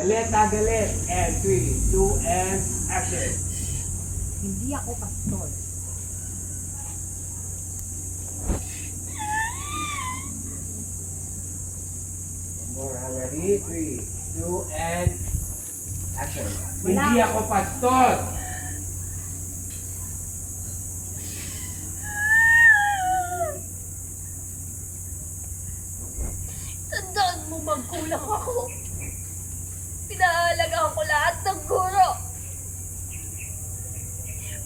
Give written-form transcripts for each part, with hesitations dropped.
Galit na galit. And 3, 2, and action. Hindi ako pastol. More, ready? 3, 2, and action. Wala. Hindi ako pastor. Tandaan mo, magkulang ako. Pinahaalagaan ko lahat ng guro.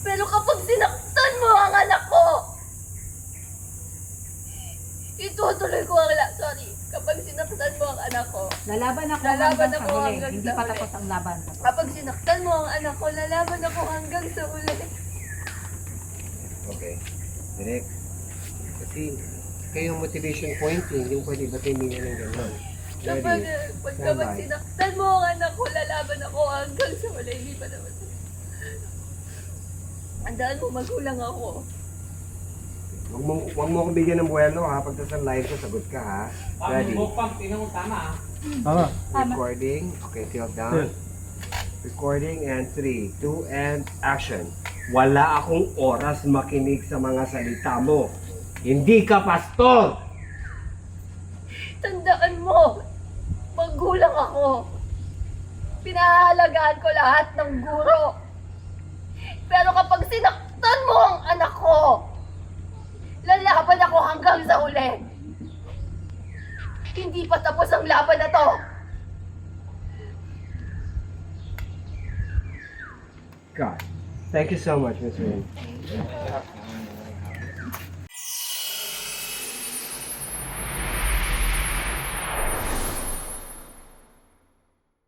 Pero kapag sinaktan mo ang anak ko, itutuloy ko ang sorry. Kapag sinaktan mo ang anak ko, Lalaban ako Lalaban hanggang ako sa huli. hanggang Hindi sa pa huli. tapos ang laban. kapag sinaktan mo ang anak ko, lalaban ako hanggang sa uli. Okay. Direct. Kasi kayong motivation point, hindi mo pwede batiin niya ng gano'n. Kapag, kapag Standby. sinaktan mo ang anak ko, lalaban ako hanggang sa uli. Hindi pa naman. Andaan mo, magulang ako. Huwag mo akong bigyan ng buwelo ha. Pag sa live ko, sagot ka ha. Ready? Tama. Recording. Okay, tilt down. Recording and 3, 2, and action. Wala akong oras makinig sa mga salita mo. Hindi ka pastor! Tandaan mo, magulang ako. Pinahalagaan ko lahat ng guro. Pero kapag sinaktan mo ang anak ko, lalaban ako hanggang sa uli. Hindi pa tapos ang laban na to. God. Thank you so much, Miss Wynn.